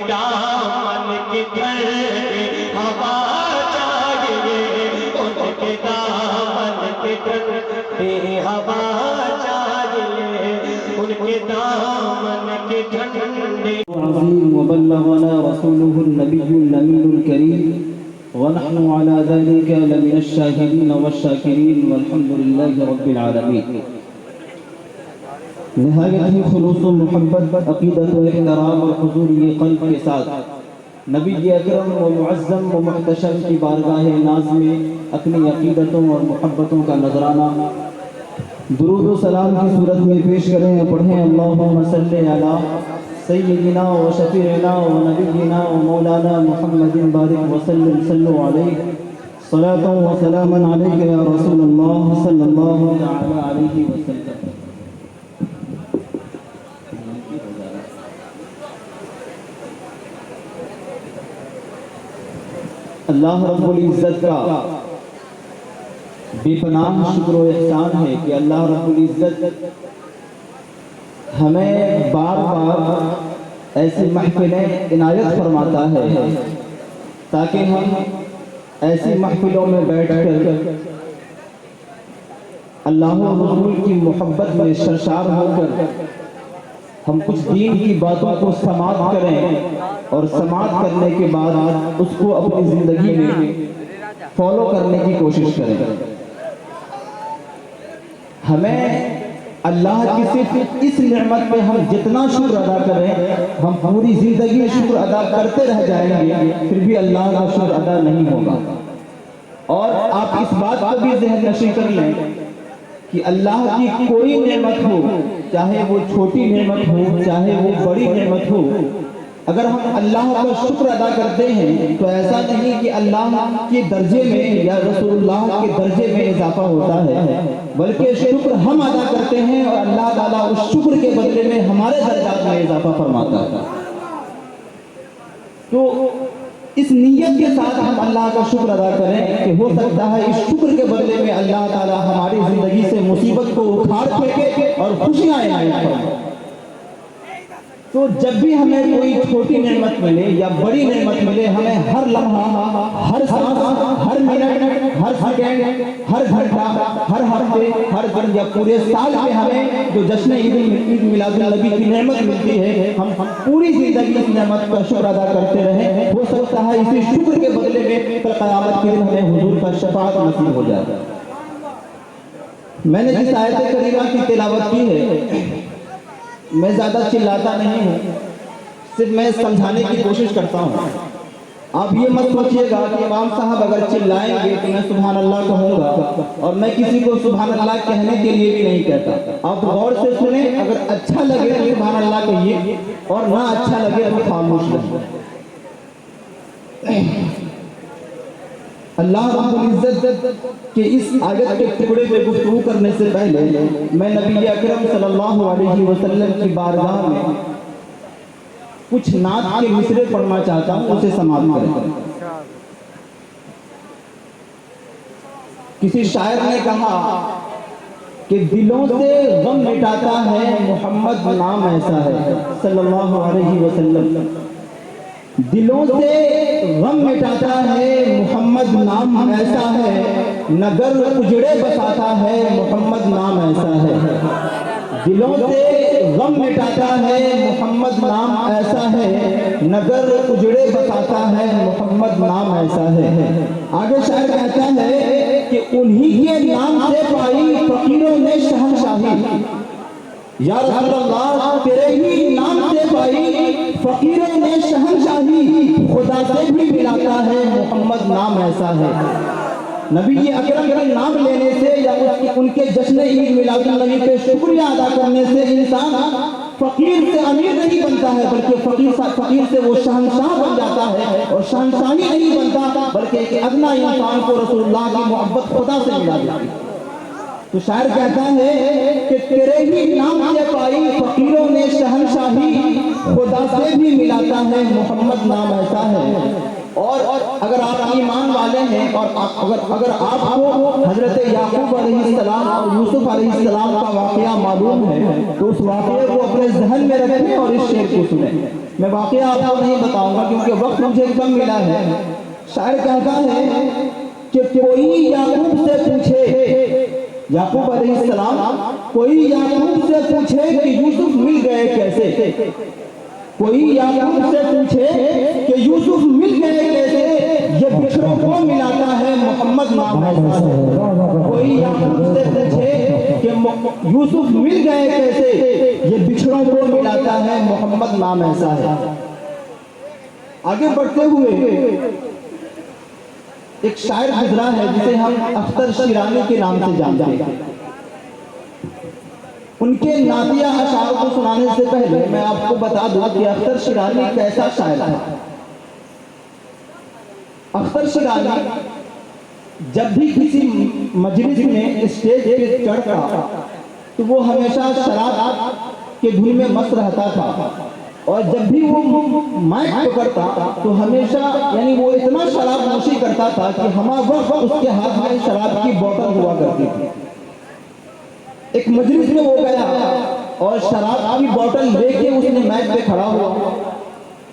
دامن کی ٹھنڈی ہوا چاہیے، ان کے دامن کی ٹھنڈی ہوا چاہیے، ان کے دامن کی ٹھنڈی عظیم وبلغنا رسوله النبي الأمين الكريم ونحن على ذلك لمن الشاهدين والشاكرين والحمد لله رب العالمين. نہایت ہی خلوص و محبت، عقیدت و احترام اور حضور یہ قلب کے ساتھ نبی اکرم و معظم و محتشم کی بارگاہ ناز میں اپنی عقیدتوں اور محبتوں کا نذرانہ درود و سلام کی صورت میں پیش کریں اور پڑھیں. اللہم صلی علی سیدنا و شفیعنا و نبینا و مولانا محمد بارک وسلم صلو علیہ صلاۃ و سلاما علیک یا رسول اللہ صلی اللہ علیہ وسلم. اللہ رب العزت کا بے پناہ شکر و احسان ہے کہ اللہ رب العزت ہمیں بار بار ایسی محفلیں عنایت فرماتا ہے تاکہ ہم ایسی محفلوں میں بیٹھ کر اللہ و رسول کی محبت میں سرشار ہو کر ہم کچھ دین کی باتوں کو سماعت کریں اور سماعت کرنے کے بعد اس کو اپنی زندگی میں فالو کرنے کی کوشش کریں. ہمیں اللہ کی صرف اس نعمت پہ ہم جتنا شکر ادا کریں، ہم پوری زندگی شکر ادا کرتے رہ جائیں گے، پھر بھی اللہ کا شکر ادا نہیں ہوگا. اور آپ اس بات کو بھی ذہن نشین کر لیں کہ اللہ کی کوئی نعمت ہو، چاہے وہ چھوٹی نعمت ہو چاہے وہ بڑی نعمت ہو، اگر ہم اللہ کا شکر ادا کرتے ہیں تو ایسا نہیں کہ اللہ کے درجے میں یا رسول اللہ کے درجے میں اضافہ ہوتا ہے، بلکہ شکر ہم ادا کرتے ہیں اور اللہ تعالیٰ اس شکر کے بدلے میں ہمارے درجات میں اضافہ فرماتا ہے. تو اس نیت کے ساتھ ہم اللہ کا شکر ادا کریں کہ ہو سکتا ہے اس شکر کے بدلے میں اللہ تعالیٰ ہماری زندگی سے مصیبت کو اکھاڑ پھینکے اور خوشیاں عنایت فرمائے. تو جب بھی ہمیں کوئی چھوٹی نعمت ملے یا بڑی نعمت ملے، ہمیں ہر لمحہ، ہر سانس، ہر منٹ، ہر سیکنڈ، ہر گھنٹہ، ہر ہفتے، ہر دن یا پورے سال میں ہمیں جو جشن عید میلاد النبی کی نعمت ملتی ہے، ہم پوری زندگی اس نعمت کا شکر ادا کرتے رہیں. ہو سکتا ہے اسی شکر کے بدلے میں کل قیامت کے دن ہمیں حضور کا شفاعت نصیب ہو جائے. میں نے جس آیت کریمہ کی تلاوت کی ہے، میں زیادہ چلاتا نہیں ہوں، صرف میں سمجھانے کی کوشش کرتا ہوں. آپ یہ مت سوچئے گا کہ امام صاحب اگر چلائیں گے تو میں سبحان اللہ کہوں گا، اور میں کسی کو سبحان اللہ کہنے کے لیے بھی نہیں کہتا. آپ غور سے سنیں، اگر اچھا لگے تو سبحان اللہ کہیے اور نہ اچھا لگے تو خاموش رہیے. اللہ رب العزت کے اس آیت کے ٹکڑے پہ گفتگو کرنے سے پہلے میں نبی اکرم صلی اللہ علیہ وسلم کی بارگاہ میں کچھ نعت کے مصرعے پڑھنا چاہتا ہوں، اسے سماعت کریں. کسی شاعر نے کہا کہ دلوں سے غم مٹاتا ہے محمد نام ایسا ہے صلی اللہ علیہ وسلم. دلوں سے غم مٹاتا ہے محمد نام ایسا ہے، نگر اجڑے بساتا ہے محمد نام ایسا ہے. دلوں سے غم مٹاتا ہے محمد نام ایسا ہے، نگر اجڑے بساتا ہے محمد نام ایسا ہے. آگے شاعر کہتا ہے کہ انہی کے نام سے پائی فقیروں نے شہنشاہی. یا رسول اللہ تیرے ہی نام سے پائی فقیروں نے شہنشاہی، خدا سے بھی ملاتا ہے محمد نام ایسا ہے. نبی اکرم کا نام لینے سے یا ان کے جشن عید میلاد النبی پہ شکریہ ادا کرنے سے انسان فقیر سے امیر نہیں بنتا ہے، بلکہ فقیر سے وہ شہنشاہ بن جاتا ہے، اور شہنشاہی نہیں بنتا بلکہ ایک ادنا انسان کو رسول اللہ کی محبت خدا سے ملا جاتی ہے. تو شاعر کہتا ہے کہ تیرے ہی نام سے پائی فقیروں نے شہنشاہی، خدا سے بھی ملاتا ہے محمد نام ایسا ہے. اور اگر آپ ایمان والے ہیں اور اگر آپ کو حضرت یعقوب علیہ السلام اور یوسف علیہ السلام کا واقعہ معلوم ہے تو اس واقعے کو اپنے ذہن میں رکھیں اور اس شعر کو سنیں. میں واقعہ آپ کو نہیں بتاؤں گا کیونکہ وقت مجھے کم ملا ہے. شاعر کہتا ہے کہ کوئی یعقوب سے پوچھے، یعقوب علیہ السلام کوئی یعقوب سے پوچھے کہ یوسف مل گئے کیسے، کوئی یعقوب سے پوچھے کہ یوسف مل گئے کیسے، یہ بچھڑوں کو ملاتا ہے محمد نام ایسا ہے. کوئی یعقوب سے پوچھے کہ یوسف مل گئے کیسے، یہ بچھڑوں کو ملاتا ہے محمد نام ایسا ہے. آگے بڑھتے ہوئے ایک شاعر گزرا ہے جسے ہم اختر شیرانی کے نام سے جانتے ہیں. ان کے نعتیہ اشعار کو سنانے سے پہلے میں آپ کو بتا دوں کہ اختر شیرانی کیسا شاعر ہے. اختر شیرانی جب بھی کسی مجلس میں اسٹیج پہ چڑھتا تو وہ ہمیشہ شراب کے دھن میں مست رہتا تھا، اور جب بھی وہ مائک پکڑتا تو ہمیشہ یعنی وہ اتنا شراب نوشی کرتا تھا کہ ہمہ وقت اس کے ہاتھ میں شراب کی بوتل ہوا کرتی تھی. ایک مجلس میں وہ گیا اور شراب کی بوتل لے کے اس نے مائک پہ کھڑا ہوا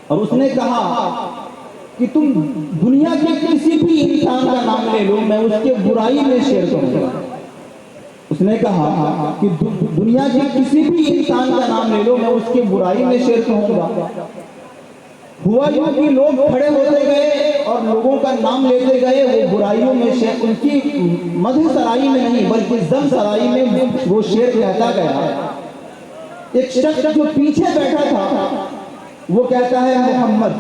اور اس نے کہا کہ تم دنیا کے کسی بھی انسان کا نام لے لو، میں اس کے برائی میں شعر کروں گا. اس نے کہا کہ دنیا کے کسی بھی انسان کا نام لے لو، میں اس کے برائی میں شعر کہوں گا. ہوا یوں کہ لوگ کھڑے ہوتے گئے اور لوگوں کا نام لیتے گئے، وہ برائیوں میں شعر، ان کی مدح سرائی میں نہیں بلکہ ذم سرائی میں وہ شعر کہتا گیا. ایک شخص جو پیچھے بیٹھا تھا وہ کہتا ہے محمد،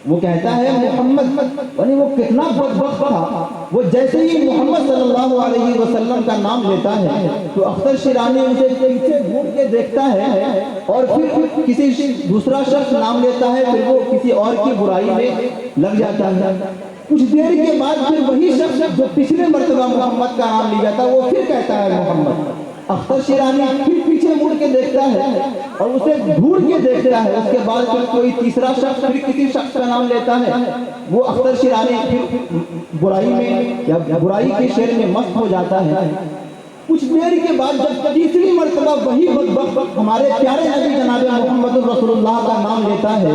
وہ کہتا ہے محمد، یعنی وہ کتنا بدبخت تھا. وہ جیسے ہی محمد صلی اللہ علیہ وسلم کا نام لیتا ہے تو اختر شیرانی اسے پیچھے گھوم کے دیکھتا ہے اور پھر کسی دوسرا شخص نام لیتا ہے، پھر وہ کسی اور کی برائی میں لگ جاتا ہے. کچھ دیر کے بعد پھر وہی شخص جو پچھلے مرتبہ محمد کا نام لیا تھا وہ پھر کہتا ہے محمد. اختر شیرانی پھر پیچھے مڑ کے دیکھتا ہے اور اسے ڈھونڈ کے دیکھتا ہے. اس کے بعد پھر کوئی تیسرا شخص پھر کسی شخص کا نام لیتا ہے. وہ اختر شیرانی پھر برائی میں یا برائی کے شعر میں مست ہو جاتا ہے. کچھ دیر کے بعد جب تیسری مرتبہ وہی بدبخت ہمارے پیارے نبی جناب محمد رسول اللہ کا نام لیتا ہے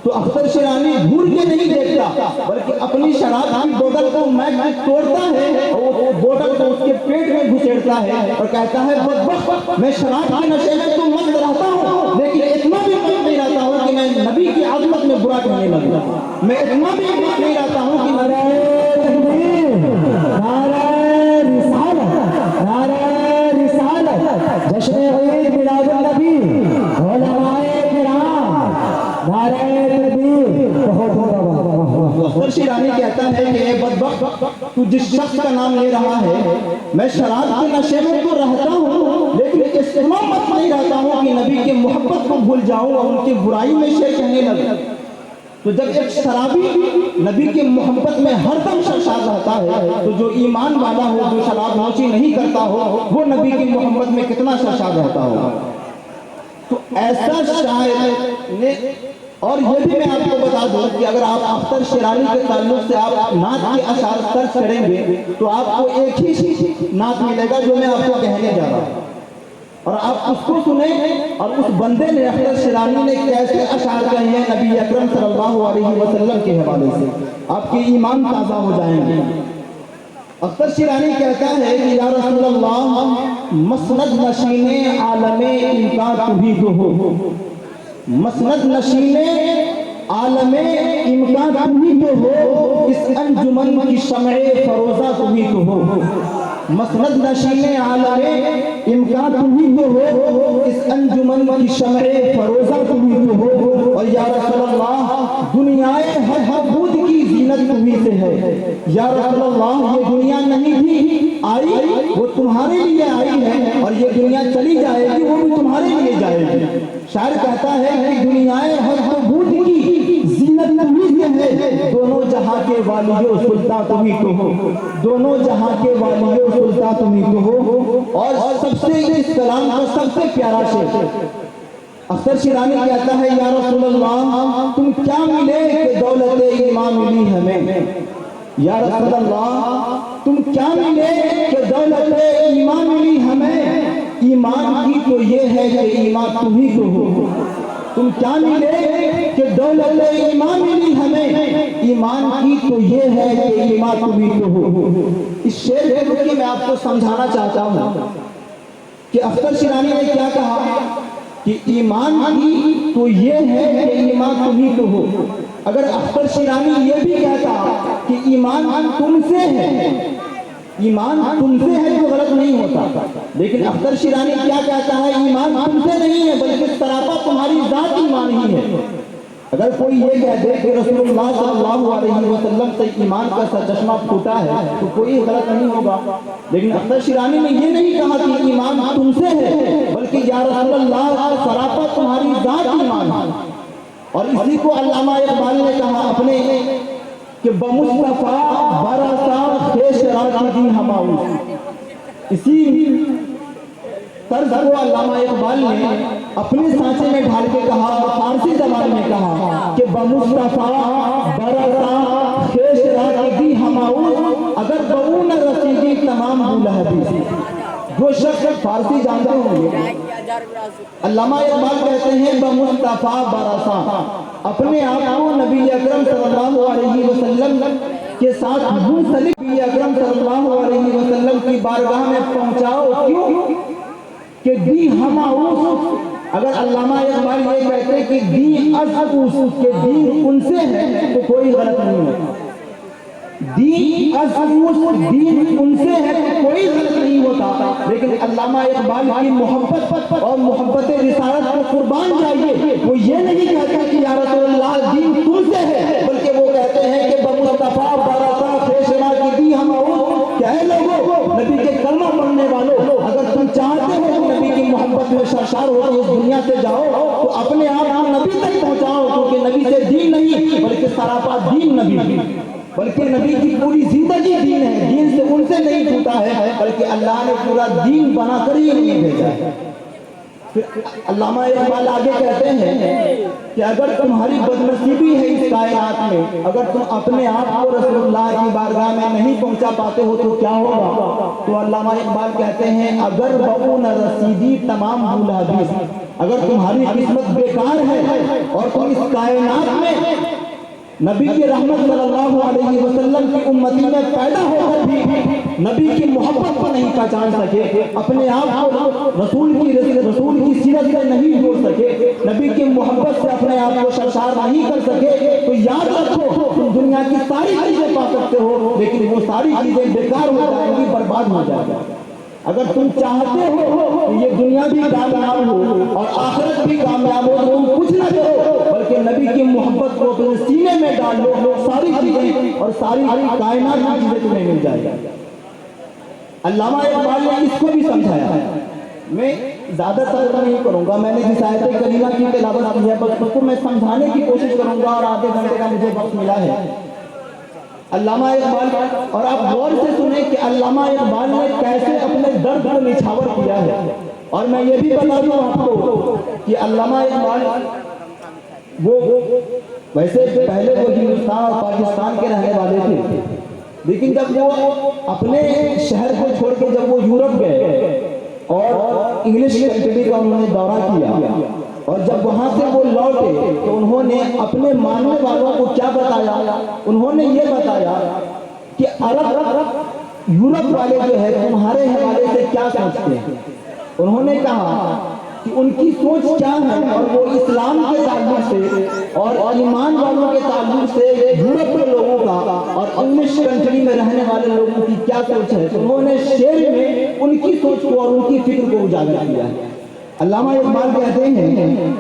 تو اختر شیرانی گھور کے نہیں دیکھتا بلکہ اپنی شراب کی بوتل کو میک توڑتا ہے اور وہ بوتل کو اس کے پیٹ میں گھسیڑتا ہے اور کہتا ہے بدبخت، میں شراب کے نشے میں تو مست رہتا ہوں لیکن اتنا بھی مست نہیں رہتا ہوں کہ میں نبی کی عظمت میں برا کہنے لگوں. میں اتنا بھی مست نہیں رہتا ہوں کہ جشن عید میلاد النبی علماء کرام نعرہ تکبیر. اختر شیرانی کہتا ہے کہ اے بدبخت، تو جس شخص کا نام لے رہا ہے میں شراب کے نشے میں تو رہتا ہوں لیکن اتنا مست نہیں رہتا ہوں کہ نبی کے محبت کو بھول جاؤں اور ان کی برائی میں شعر کہنے لگوں. تو جب ایک شرابی نبی کے محبت میں ہر دم سرشار رہتا ہے تو جو ایمان والا ہو، جو شراب نوشی نہیں کرتا ہو، وہ نبی کی محبت میں کتنا سرشار رہتا ہوگا. تو ایسا شاعر نے، اور یہ بھی میں آپ کو بتا دوں کہ اگر آپ اختر شیرانی کے تعلق سے آپ نعت کے اشعار سرچ کریں گے تو آپ کو ایک ہی نعت ملے گا جو میں آپ کو کہنے جا رہا ہوں، اور آپ اس کو سنیں اور اس بندے نے اختر شیرانی نے کیسے اشعار کہے ہیں نبی اکرم صلی اللہ علیہ وسلم کے حوالے سے، آپ کے ایمان تازہ ہو جائیں گے. اختر شیرانی کہتا ہے کہ یا رسول اللہ، مسند نشین عالم امکان تمہیں تو ہو، مسند نشین عالم امکان تمہیں تو ہو، اس انجمن کی شمع فروزہ تمہیں تو ہو. مسند نشین عالم امکان تمہیں تو ہو، اس انجمن کی شمع فروزہ تمہیں تو ہو. اور یا رسول اللہ، دنیائے ہر بود کی زینت تمہیں سے ہے. یا رسول اللہ، یہ دنیا نہیں بھی آئی، وہ تمہارے لیے آئی ہے، اور یہ دنیا چلی جائے گی، وہ بھی تمہارے لیے جائے گی. شاعر کہتا ہے کہ دنیائے ہر بود کی زینت تمہیں سے ہے، دونوں جہاں کے والی و سلطان تمہیں تو ہو، دونوں جہاں کے والی و سلطان تمہیں تو ہو. اور سب سے اس کلام کا سب سے پیارا شعر اختر شیرانی کہتا ہے یا رسول اللہ تم کیا ملے کہ دولت ایمان ملی ہمیں، یا رسول اللہ تم کیا ملے کہ دولت ایمان ملی ہمیں، ایمان کی تو یہ ہے کہ ایمان تمہیں کو ہو، تم کیا ملے کہ دولت ایمان ملی ہمیں، ایمان کی تو یہ ہے کہ ایمان تمہیں کو ہو۔ اس شعر کو رکھیے میں آپ کو سمجھانا چاہتا ہوں کہ اختر شیرانی نے کیا کہا کہ ایمان کی تو یہ ہے کہ ایمان تمہیں کو ہو۔ اگر اختر شیرانی یہ بھی کہتا کہ ایمان تم سے ہے، ایمان تم سے ہے تو غلط نہیں ہوتا، لیکن اختر شیرانی کیا کہتا ہے ایمان تم سے نہیں ہے بلکہ سراپا تمہاری ذات ایمان ہی ہے۔ اگر کوئی یہ کہہ دے کہ رسول اللہ صلی اللہ علیہ وسلم سے ایمان کا سرچشمہ پھوٹا ہے تو کوئی غلط نہیں ہوگا، لیکن اختر شیرانی نے یہ نہیں کہا کہ ایمان تم سے ہے بلکہ یا رسول اللہ سراپا تمہاری ذات ایمان ہے۔ اور اسی کو علامہ اقبال نے کہا اپنے کہ بمصطفیٰ برسا خیش راکی دی ہماؤں، اسی طرز کو علامہ اقبال نے اپنے سانچے میں ڈھال کے کہا، فارسی زبان میں کہا کہ بمصطفیٰ برسا خیش راکی دی ہماؤں، اگر بہو نہ رسیدی تمام بولہبی۔ جو شخص فارسی جانتے ہوں گے، علامہ اقبال کہتے ہیں بمصطفیٰ برسا، اپنے آپ کو نبی اکرم صلی اللہ علیہ وسلم کے ساتھ منسلک نبی اکرم صلی اللہ علیہ وسلم کی بارگاہ میں پہنچاؤ، کیوں کہ دی ہماؤس، اگر علامہ اقبال یہ کہتے کہ دی ازعوس کہ دین ان سے ہے تو کوئی غلط نہیں ہے، دین ازعوس دین ان سے ہے تو کوئی غلط نہیں ہوتا، لیکن علامہ اقبال کی محبت اور محبت رسالت کو قربان جائیے، وہ یہ نہیں کہتا کہ یا رسول اللہ دین تم سے ہے بلکہ وہ کہتے ہیں کہ بمصطفیٰ برسا خیش راکی دی ہماؤں، کہ اے لوگوں نبی کے کلمہ پڑھنے والوں، اگر تم چاہتے ہو کہ نبی کی محبت میں سرشار ہو تو اس دنیا سے جاؤ تو اپنے آپ کو نبی تک پہنچاؤ، کیونکہ نبی سے دین نہیں بلکہ سراپا دین نبی، بلکہ نبی کی پوری زندگی دین ہے، دین سے ان سے نہیں ٹوٹا ہے بلکہ اللہ نے پورا دین بنا کر ہی نہیں بھیجا ہے۔ پھر علامہ اقبال آگے کہتے ہیں کہ اگر تمہاری بدنصیبی ہے اس کائنات میں، اگر تم اپنے آپ کو رسول اللہ کی بارگاہ میں نہیں پہنچا پاتے ہو تو کیا ہوگا؟ تو علامہ اقبال کہتے ہیں اگر بہو نہ رسیدی تمام بولہبی، اگر تمہاری قسمت بیکار ہے اور تم اس کائنات میں نبی کی رحمت صلی اللہ علیہ وسلم کی امتی میں پیدا ہو کر بھی نبی کی محبت کو نہیں پہچان سکے، اپنے آپ کو رسول کی سیرت سے نہیں جوڑ سکے، نبی کی محبت سے اپنے آپ کو سرشار نہیں کر سکے، تو یاد رکھو تم دنیا کی ساری چیزیں پا سکتے ہو لیکن وہ ساری چیزیں بیکار ہو جائیں گی، برباد ہو جائے گا۔ اگر تم چاہتے ہو کہ یہ دنیا بھی کامیاب ہو اور آخرت بھی کامیاب ہو تو تم کچھ نہ کرو بلکہ نبی کی محبت کو اپنے سینے میں ڈال لو، ساری چیزیں اور ساری کائنات کی چیزیں تمہیں مل جائے گی۔ علامہ اقبال نے اس کو بھی سمجھایا ہے، میں زیادہ ترجمہ نہیں کروں گا، میں نے جس آیت کریمہ کی تلاوت کی ہے بس اس کو میں سمجھانے کی کوشش کروں گا اور آدھے گھنٹے کا مجھے وقت ملا ہے۔ علامہ اقبال، اور آپ غور سے سنیں کہ علامہ اقبال نے کیسے اپنے درد کو نچھاور کیا ہے، اور میں یہ بھی بتا دوں آپ کو کہ علامہ اقبال وہ ویسے پہلے وہ ہندوستان اور پاکستان کے رہنے والے تھے، لیکن جب وہ اپنے شہر کو چھوڑ کے جب وہ یورپ گئے اور انگلش کنٹری کا انہوں نے دورہ کیا اور جب وہاں سے وہ لوٹے تو انہوں نے اپنے ماننے والوں کو کیا بتایا؟ انہوں نے یہ بتایا کہ عرب یورپ والے جو ہے تمہارے حوالے سے کیا سوچتے ہیں۔ انہوں نے کہا کہ ان کی سوچ کیا ہے اور وہ اسلام کے تعلق سے اور ایمان والوں کے تعلق سے یورپ کے لوگوں کا اور انگلش کنٹری میں رہنے والے لوگوں کی کیا سوچ ہے۔ انہوں نے شعر میں ان کی سوچ کو اور ان کی فکر کو اجاگر کیا ہے۔ علامہ اقبال کہتے ہیں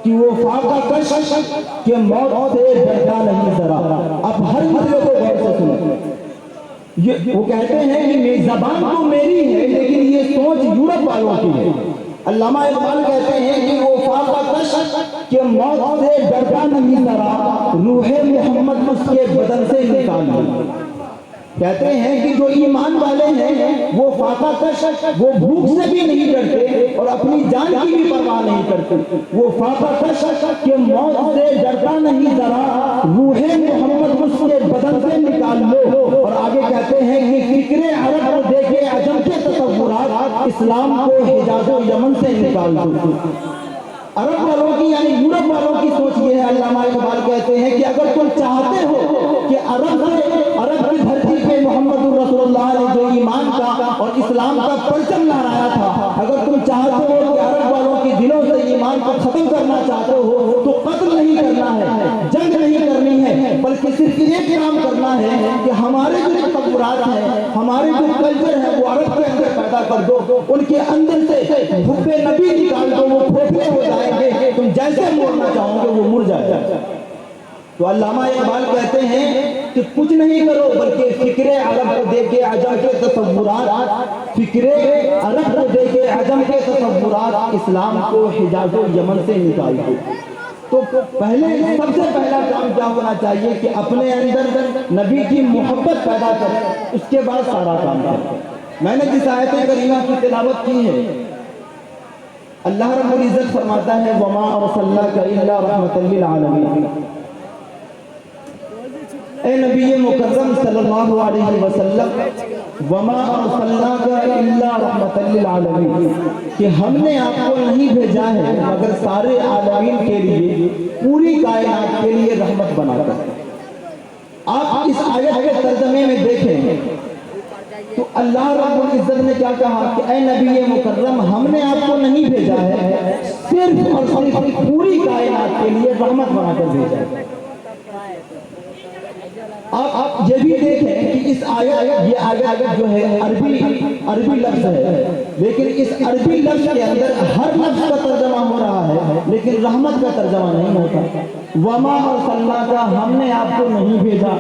کہ وہ فاقہ کش کہ موت سے ڈرتا نہیں ذرا، اب ہر مسئلے کو غور سے سنیں۔ وہ کہتے ہیں کہ زبان تو میری ہے لیکن یہ سوچ یورپ والوں کی ہے۔ علامہ اقبال کہتے ہیں کہ وہ فاقہ کش کہ موت سے ڈرتا نہیں ذرا، روح محمد اس کے بدن سے نکال لی۔ کہتے ہیں کہ جو ایمان والے ہیں وہ فاقہ کش، وہ بھوک سے بھی نہیں ڈرتے اور اپنی جان کی بھی پرواہ نہیں کرتے. وہ فاقہ کش کہ موت سے ڈرتا نہیں ذرا، روح محمد اس کے بدن سے نکال لو. اور آگے کہتے ہیں کہ فکر عرب کو دیکھے عجم کے تصورات، اسلام کو حجاز و یمن سے نکال دو. عرب والوں کی یعنی یورپ والوں کی سوچ یہ ہے. علامہ اقبال کہتے ہیں کہ اگر تم چاہتے ہو کہ عرب کی دھرتی پہ محمد رسول اللہ نے جو ایمان کا اور اسلام کا پرچم لہرایا تھا، اگر تم چاہتے ہو کہ عرب والوں کے دلوں سے ایمان کو ختم کرنا چاہتے ہو تو قتل نہیں کرنا ہے، جنگ نہیں کرنی ہے، بلکہ صرف ایک کام کرنا ہے کہ ہمارے جو تصورات ہیں، ہمارے جو کلچر ہے وہ عرب کے اندر پیدا کر دو. ان کے اندر سے حب نبی نکال دو، وہ کھوکھلے ہو جائیں گے، تم جیسے موڑنا چاہو گے وہ مڑ جائے گا. تو علامہ اقبال کہتے ہیں کہ کچھ نہیں کرو بلکہ فکر عرب کو دیکھ کے عجم کے تصورات، فکر عرب کو دیکھ کے عجم کے تصورات، اسلام کو حجاز و یمن سے نکال دو. تو پہلے سب سے پہلا کام کیا ہونا چاہیے کہ اپنے اندر نبی کی محبت پیدا کریں، اس کے بعد سارا کام کریں. میں نے جس آیت کریمہ کی تلاوت کی ہے، اللہ رب العزت فرماتا ہے وَمَا أَرْسَلْنَاكَ إِلَّا رَحْمَةً لِّلْعَالَمِينَ. اے نبی مکرم صلی اللہ علیہ وسلم، وَمَا أَرْسَلْنَاكَ إِلَّا رَحْمَةً لِّلْعَالَمِينَ، کہ ہم نے آپ کو نہیں بھیجا ہے مگر سارے عالمین کے لیے، پوری کائنات کے لیے رحمت بنا کر. آپ اس آیت کے ترجمے میں دیکھیں تو اللہ رب العزت نے کیا کہا کہ اے نبی مکرم، ہم نے آپ کو نہیں بھیجا ہے، صرف اور صرف پوری کائنات کے لیے رحمت بنا کر بھیجا ہے. آپ یہ بھی دیکھیں کہ اس آیت جو ہے عربی لفظ ہے، لیکن اس عربی لفظ کے اندر ہر لفظ کا ترجمہ ہو رہا ہے لیکن رحمت کا ترجمہ نہیں ہوتا. وما ارسلناک، ہم نے آپ کو نہیں بھیجا،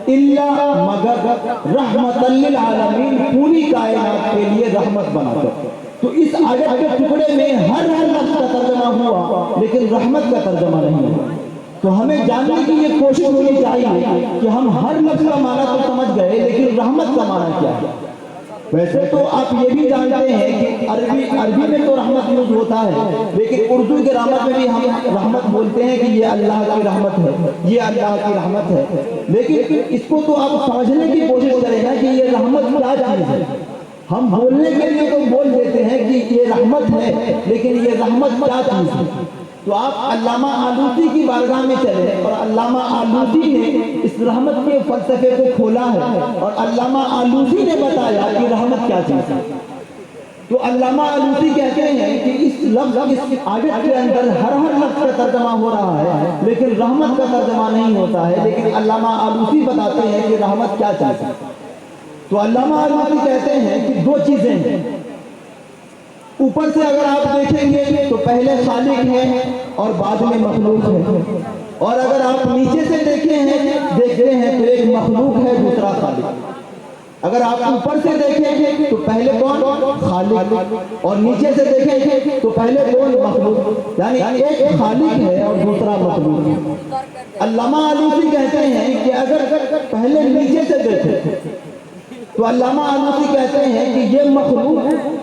الا مگر رحمت للعالمین، پوری کائنات کے لیے رحمت بنا کر. تو اس آیت کے ٹکڑے میں ہر لفظ کا ترجمہ ہوا لیکن رحمت کا ترجمہ نہیں ہوا. تو ہمیں جاننے کی یہ کوشش ہونی چاہیے کہ ہم ہر لفظ کا معنی تو سمجھ گئے لیکن رحمت کا معنی کیا ہے. ویسے تو آپ یہ بھی جانتے ہیں کہ عربی میں تو رحمت یوز ہوتا ہے، لیکن اردو گرامر میں بھی ہم رحمت بولتے ہیں کہ یہ اللہ کی رحمت ہے، یہ اللہ کی رحمت ہے. لیکن اس کو تو آپ سمجھنے کی کوشش کریں نا کہ یہ رحمت کیا چیز ہے. ہم بولنے کے لیے تو بول دیتے ہیں کہ یہ رحمت ہے، لیکن یہ رحمت کیا چیز ہے. تو آپ علامہ آلوسی کی بارگاہ میں چلے اور علامہ آلوسی نے اس رحمت کے فلسفے کو کھولا ہے اور علامہ آلوسی نے بتایا کہ رحمت کیا چیز ہے. تو علامہ آلوسی کہتے ہیں کہ اس لفظ اس آیت کے اندر ہر لفظ کا ترجمہ ہو رہا ہے لیکن رحمت کا ترجمہ نہیں ہوتا ہے. لیکن علامہ آلوسی بتاتے ہیں کہ رحمت کیا چیز ہے. تو علامہ آلوسی کہتے ہیں کہ دو چیزیں ہیں. اوپر سے اگر آپ دیکھیں گے تو پہلے خالق ہے اور بعد میں مخلوق ہے، اور اگر آپ نیچے سے دیکھتے ہیں تو ایک مخلوق ہے دوسرا خالق. اگر آپ اوپر سے دیکھیں گے تو پہلے کون؟ خالق، اور نیچے سے دیکھیں گے تو پہلے کون؟ مخلوق. یعنی ایک خالق ہے اور دوسرا مخلوق ہے. علامہ آلوسی کہتے ہیں کہ اگر پہلے نیچے سے دیکھیں تو علامہ آلوسی کہتے ہیں کہ یہ مخلوق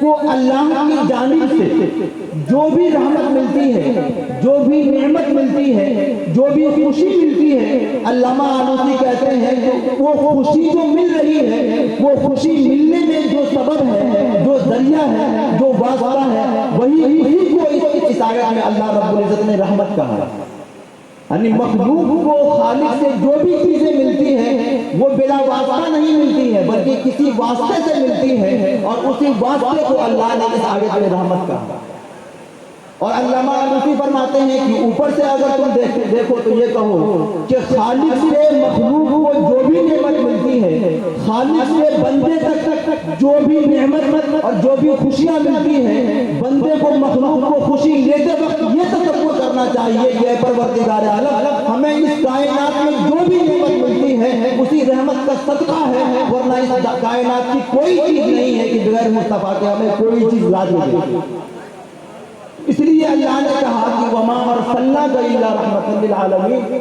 کو اللہ کی جانب سے جو بھی رحمت ملتی ہے، جو بھی نعمت ملتی ہے، جو بھی خوشی ملتی ہے، علامہ آلوسی کہتے ہیں کہ وہ خوشی جو مل رہی ہے، وہ خوشی ملنے میں جو سبب ہے، جو ذریعہ ہے، جو واسطہ ہے، وہی کو اس آیت میں اللہ رب العزت نے رحمت کہا ہے. یعنی مخلوق کو خالق سے جو بھی چیزیں ملتی ہیں وہ بلا واسطہ نہیں ملتی ہے بلکہ کسی واسطے سے ملتی ہے، اور اسی واسطے کو اللہ نے اس آیت میں رحمت کہا. اور علامہ آلوسی فرماتے ہیں کہ اوپر سے اگر تم دیکھو تو یہ کہو کہ خالق سے مخلوق کو جو بھی نعمت ملتی ہے، خالق سے بندے تک جو بھی نعمت اور جو بھی خوشیاں ملتی ہیں، بندے کو مخلوق کو خوشی لیتے وقت یہ تصور کرنا چاہیے کہ اے پروردگار عالم، ہمیں اس کائنات میں جو بھی نعمت ملتی ہے اسی رحمت کا صدقہ ہے، ورنہ اس کائنات کی کوئی چیز نہیں ہے کہ بغیر مصطفیٰ کے ہمیں کوئی چیز لازم ہے. اس لیے اللہ نے کہا کہ وما ارسلناک الا رحمۃ للعالمین،